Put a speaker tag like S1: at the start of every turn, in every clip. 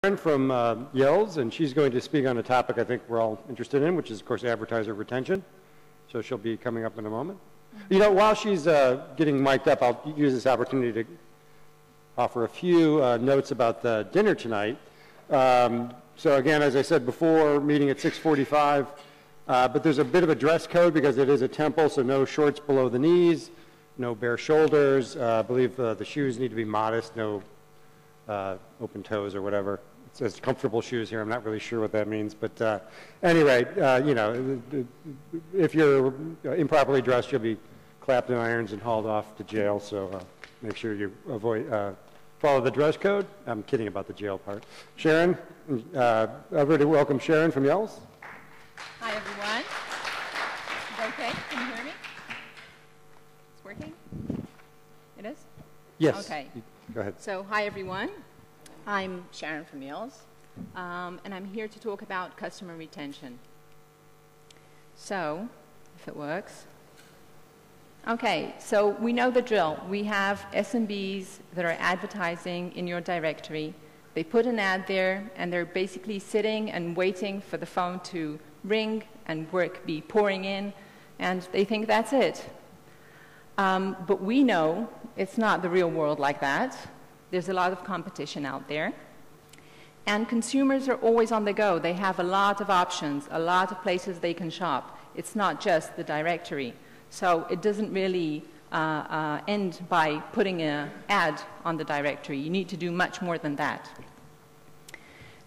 S1: From Yellzz, and she's going to speak on a topic I think we're all interested in, which is, of course, advertiser retention. So she'll be coming up in a moment. You know, while she's getting mic'd up, I'll use this opportunity to offer a few notes about the dinner tonight. So again, as I said before, meeting at 6:45, but there's a bit of a dress code because it is a temple, so no shorts below the knees, no bare shoulders. I believe the shoes need to be modest, no open toes or whatever. It says comfortable shoes here. I'm not really sure what that means, but anyway, you know, if you're improperly dressed, you'll be clapped in irons and hauled off to jail. So make sure you avoid follow the dress code. I'm kidding about the jail part. Sharon, I'd like to welcome Sharon from Yellzz.
S2: Hi everyone. Is that okay? Can you hear me? It's working? It is?
S1: Yes.
S2: Okay.
S1: Go ahead.
S2: So, hi everyone. I'm Sharon from Yellzz, and I'm here to talk about customer retention. So, if it works. Okay, so we know the drill. We have SMBs that are advertising in your directory. They put an ad there, and they're basically sitting and waiting for the phone to ring and work be pouring in, and they think that's it. But we know it's not the real world like that. There's a lot of competition out there. And consumers are always on the go. They have a lot of options, a lot of places they can shop. It's not just the directory. So it doesn't really end by putting an ad on the directory. You need to do much more than that.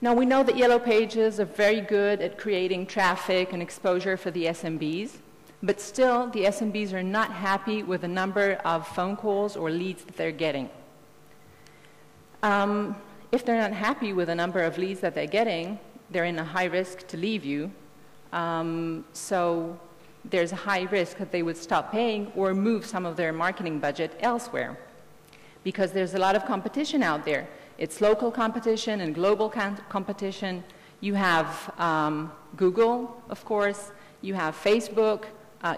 S2: Now, we know that Yellow Pages are very good at creating traffic and exposure for the SMBs. But still, the SMBs are not happy with the number of phone calls or leads that they're getting. If they're not happy with the number of leads that they're getting, they're in a high risk to leave you. So there's a high risk that they would stop paying or move some of their marketing budget elsewhere. Because there's a lot of competition out there. It's local competition and global competition. You have Google, of course. You have Facebook.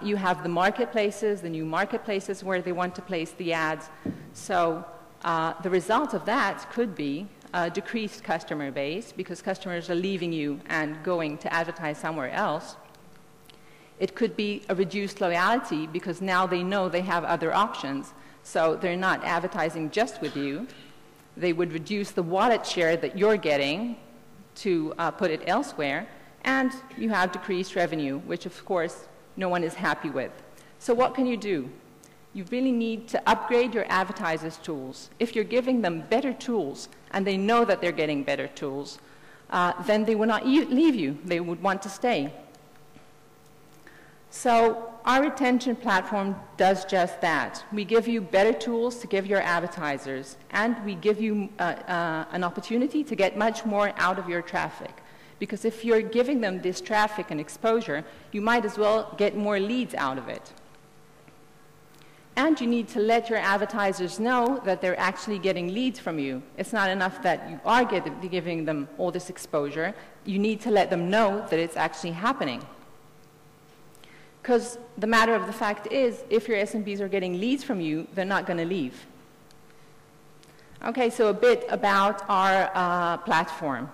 S2: You have the marketplaces, the new marketplaces where they want to place the ads. So the result of that could be a decreased customer base because customers are leaving you and going to advertise somewhere else. It could be a reduced loyalty because now they know they have other options. So they're not advertising just with you. They would reduce the wallet share that you're getting to put it elsewhere. And you have decreased revenue, which of course no one is happy with. So what can you do? You really need to upgrade your advertisers' tools. If you're giving them better tools, and they know that they're getting better tools, then they will not leave you. They would want to stay. So our retention platform does just that. We give you better tools to give your advertisers, and we give you an opportunity to get much more out of your traffic. Because if you're giving them this traffic and exposure, you might as well get more leads out of it. And you need to let your advertisers know that they're actually getting leads from you. It's not enough that you are giving them all this exposure. You need to let them know that it's actually happening. Because the matter of the fact is, if your SMBs are getting leads from you, they're not going to leave. Okay, so a bit about our platform.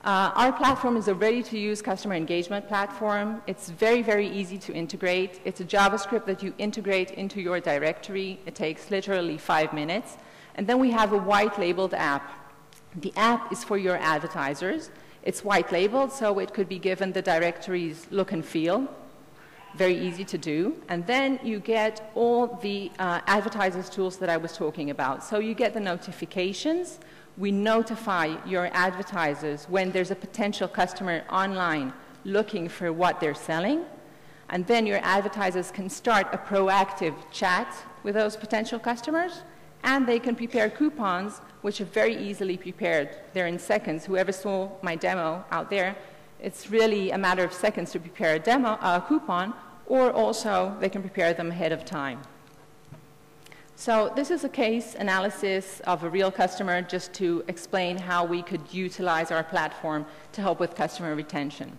S2: Our platform is a ready-to-use customer engagement platform. It's very, very easy to integrate. It's a JavaScript that you integrate into your directory. It takes literally 5 minutes. And then we have a white-labeled app. The app is for your advertisers. It's white-labeled, so it could be given the directory's look and feel. Very easy to do. And then you get all the advertisers' tools that I was talking about. So you get the notifications. We notify your advertisers when there's a potential customer online looking for what they're selling. And then your advertisers can start a proactive chat with those potential customers. And they can prepare coupons, which are very easily prepared. They're in seconds. Whoever saw my demo out there, it's really a matter of seconds to prepare a coupon, or also they can prepare them ahead of time. So this is a case analysis of a real customer just to explain how we could utilize our platform to help with customer retention.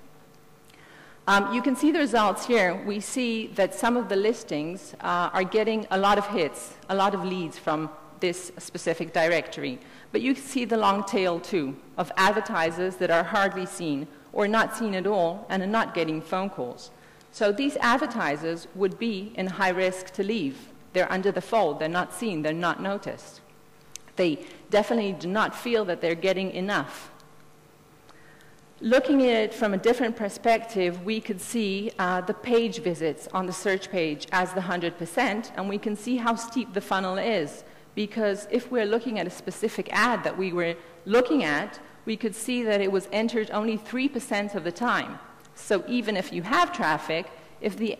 S2: You can see the results here. We see that some of the listings are getting a lot of hits, a lot of leads from this specific directory. But you see the long tail too of advertisers that are hardly seen or not seen at all and are not getting phone calls. So these advertisers would be in high risk to leave. They're under the fold, they're not seen, they're not noticed. They definitely do not feel that they're getting enough. Looking at it from a different perspective, we could see the page visits on the search page as the 100%, and we can see how steep the funnel is. Because if we're looking at a specific ad that we were looking at, we could see that it was entered only 3% of the time. So even if you have traffic, if the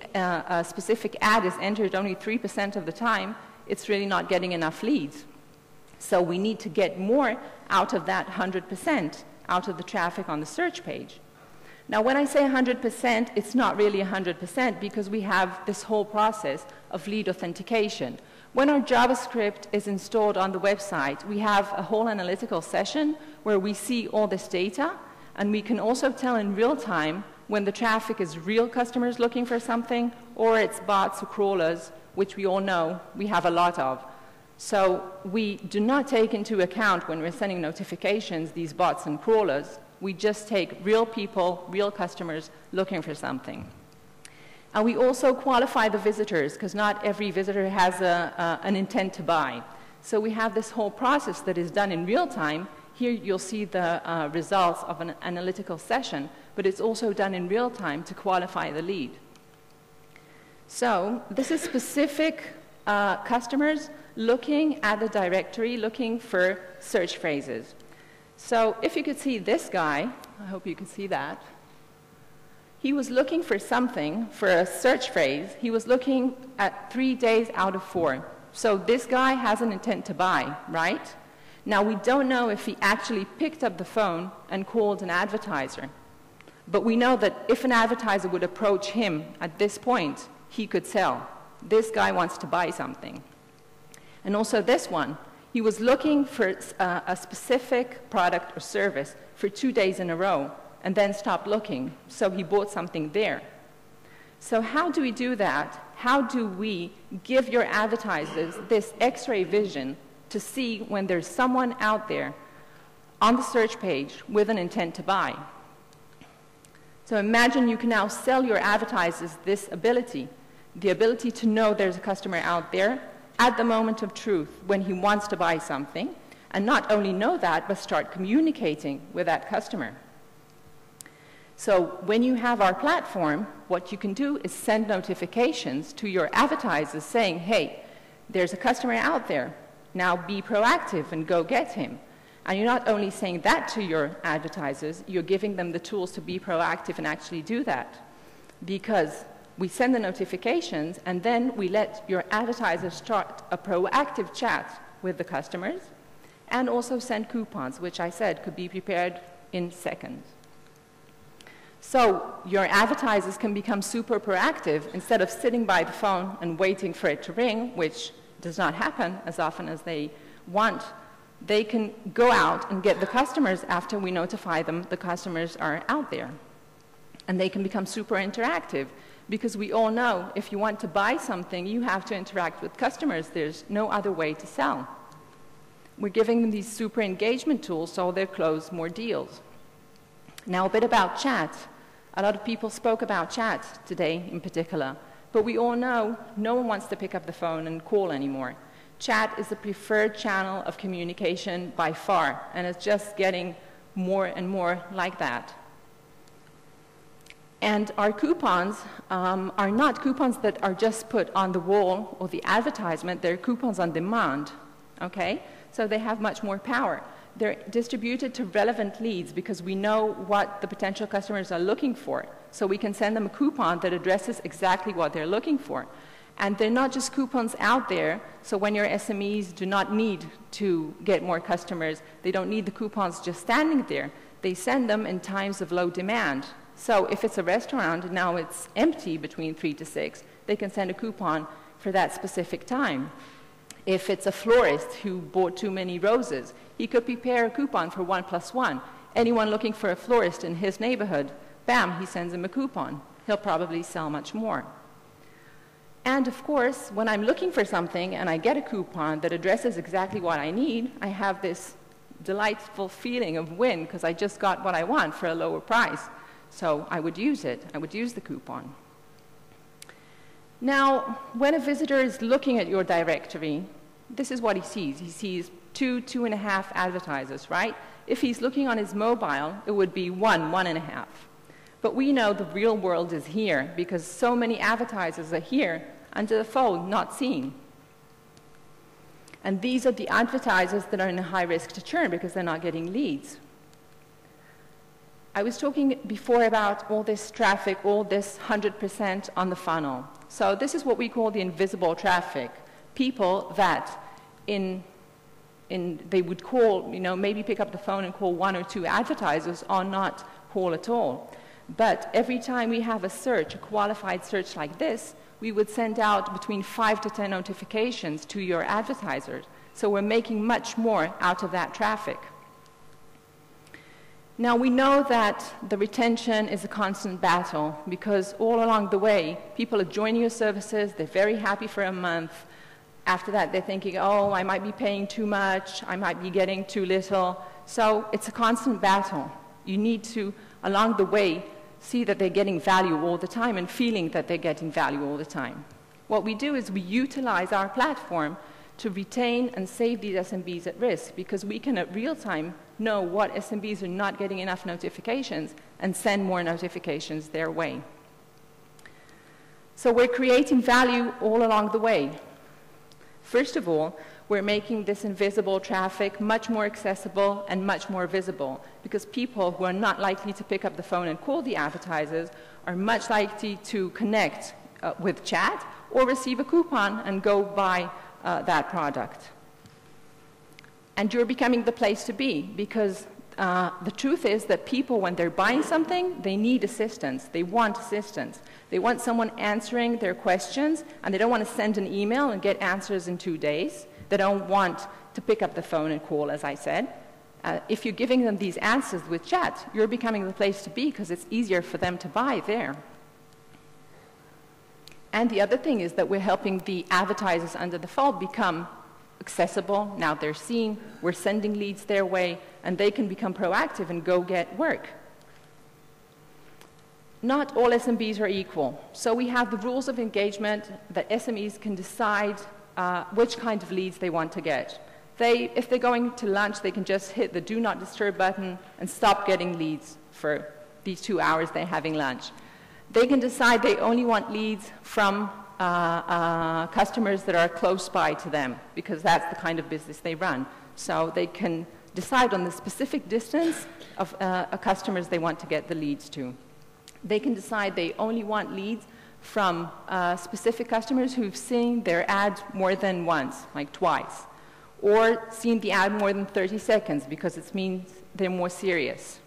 S2: specific ad is entered only 3% of the time, it's really not getting enough leads. So we need to get more out of that 100%, out of the traffic on the search page. Now, when I say 100%, it's not really 100% because we have this whole process of lead authentication. When our JavaScript is installed on the website, we have a whole analytical session where we see all this data, and we can also tell in real time when the traffic is real customers looking for something or it's bots or crawlers, which we all know we have a lot of. So we do not take into account when we're sending notifications these bots and crawlers. We just take real people, real customers looking for something. And we also qualify the visitors, because not every visitor has an intent to buy. So we have this whole process that is done in real time. Here you'll see the results of an analytical session, but it's also done in real time to qualify the lead. So this is specific customers looking at the directory, looking for search phrases. So if you could see this guy, I hope you can see that. He was looking for something, for a search phrase. He was looking at 3 days out of 4. So this guy has an intent to buy, right? Now, we don't know if he actually picked up the phone and called an advertiser. But we know that if an advertiser would approach him at this point, he could sell. This guy wants to buy something. And also this one, he was looking for a specific product or service for 2 days in a row and then stopped looking, so he bought something there. So how do we do that? How do we give your advertisers this X-ray vision to see when there's someone out there on the search page with an intent to buy? So imagine you can now sell your advertisers this ability, the ability to know there's a customer out there at the moment of truth when he wants to buy something, and not only know that, but start communicating with that customer. So when you have our platform, what you can do is send notifications to your advertisers saying, hey, there's a customer out there. Now be proactive and go get him. And you're not only saying that to your advertisers, you're giving them the tools to be proactive and actually do that. Because we send the notifications, and then we let your advertisers start a proactive chat with the customers, and also send coupons, which I said could be prepared in seconds. So your advertisers can become super proactive instead of sitting by the phone and waiting for it to ring, which does not happen as often as they want. They can go out and get the customers after we notify them the customers are out there. And they can become super interactive, because we all know if you want to buy something, you have to interact with customers. There's no other way to sell. We're giving them these super engagement tools so they'll close more deals. Now, a bit about chat. A lot of people spoke about chat today in particular, but we all know no one wants to pick up the phone and call anymore. Chat is the preferred channel of communication by far, and it's just getting more and more like that. And our coupons are not coupons that are just put on the wall or the advertisement. They're coupons on demand, okay? So they have much more power. They're distributed to relevant leads because we know what the potential customers are looking for. So we can send them a coupon that addresses exactly what they're looking for. And they're not just coupons out there, so when your SMEs do not need to get more customers, they don't need the coupons just standing there. They send them in times of low demand. So if it's a restaurant and now it's empty between 3 to 6, they can send a coupon for that specific time. If it's a florist who bought too many roses, he could prepare a coupon for 1+1. Anyone looking for a florist in his neighborhood, bam, he sends him a coupon. He'll probably sell much more. And of course, when I'm looking for something and I get a coupon that addresses exactly what I need, I have this delightful feeling of win because I just got what I want for a lower price. So I would use it. I would use the coupon. Now, when a visitor is looking at your directory, this is what he sees. He sees 2.5 advertisers, right? If he's looking on his mobile, it would be 1.5. But we know the real world is here because so many advertisers are here under the fold, not seen. And these are the advertisers that are in a high risk to churn because they're not getting leads. I was talking before about all this traffic, all this 100% on the funnel. So this is what we call the invisible traffic. People that they would call, maybe pick up the phone and call 1 or 2 advertisers or not call at all. But every time we have a search, a qualified search like this, we would send out between 5 to 10 notifications to your advertisers. So we're making much more out of that traffic. Now we know that the retention is a constant battle because all along the way, people are joining your services, they're very happy for a month. After that, they're thinking, oh, I might be paying too much, I might be getting too little. So it's a constant battle. You need to, along the way, see that they're getting value all the time and feeling that they're getting value all the time. What we do is we utilize our platform to retain and save these SMBs at risk because we can at real time know what SMBs are not getting enough notifications and send more notifications their way. So we're creating value all along the way. First of all, we're making this invisible traffic much more accessible and much more visible because people who are not likely to pick up the phone and call the advertisers are much likely to connect with chat or receive a coupon and go buy that product. And you're becoming the place to be because the truth is that people, when they're buying something, they need assistance. They want assistance. They want someone answering their questions, and they don't want to send an email and get answers in 2 days. They don't want to pick up the phone and call, as I said. If you're giving them these answers with chat, you're becoming the place to be because it's easier for them to buy there. And the other thing is that we're helping the advertisers under the fold become accessible. Now they're seen, we're sending leads their way, and they can become proactive and go get work. Not all SMBs are equal. So we have the rules of engagement that SMEs can decide which kind of leads they want to get. If they're going to lunch, they can just hit the do not disturb button and stop getting leads for these 2 hours they're having lunch. They can decide they only want leads from customers that are close by to them because that's the kind of business they run. So they can decide on the specific distance of customers they want to get the leads to. They can decide they only want leads from specific customers who've seen their ad more than once, like twice, or seen the ad more than 30 seconds because it means they're more serious.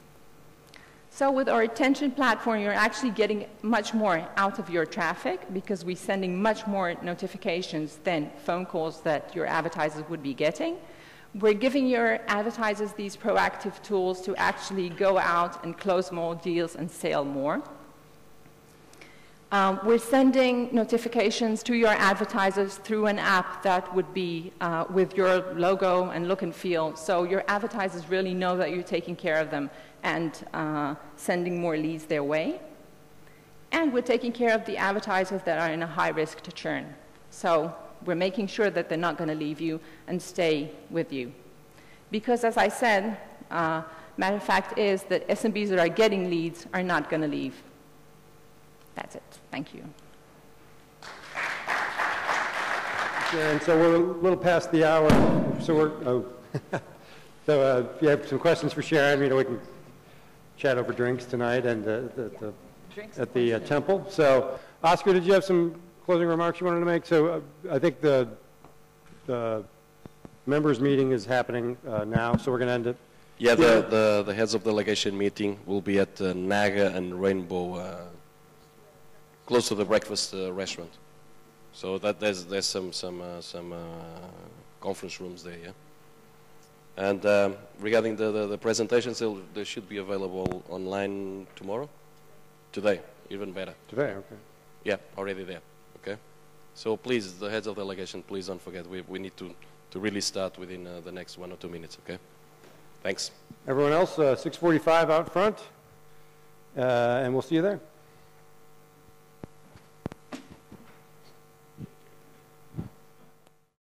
S2: So with our attention platform, you're actually getting much more out of your traffic because we're sending much more notifications than phone calls that your advertisers would be getting. We're giving your advertisers these proactive tools to actually go out and close more deals and sell more. We're sending notifications to your advertisers through an app that would be with your logo and look and feel, so your advertisers really know that you're taking care of them and sending more leads their way. And we're taking care of the advertisers that are in a high risk to churn. So we're making sure that they're not going to leave you and stay with you. Because as I said, matter of fact is that SMBs that are getting leads are not going to leave. That's it. Thank you.
S1: Sharon, so we're a little past the hour, so so if you have some questions for Sharon, we can chat over drinks tonight and at the temple. So, Oscar, did you have some closing remarks you wanted to make? So, I think the members' meeting is happening now, so we're going to end it.
S3: Yeah, the heads of delegation meeting will be at Naga and Rainbow, close to the breakfast restaurant. So that there's some conference rooms there, yeah. And regarding the presentations, they should be available online tomorrow? Today, even better.
S1: Today, okay.
S3: Yeah, already there, okay? So please, the heads of delegation, please don't forget, we need to really start within the next 1 or 2 minutes, okay? Thanks.
S1: Everyone else, 6:45 out front, and we'll see you there.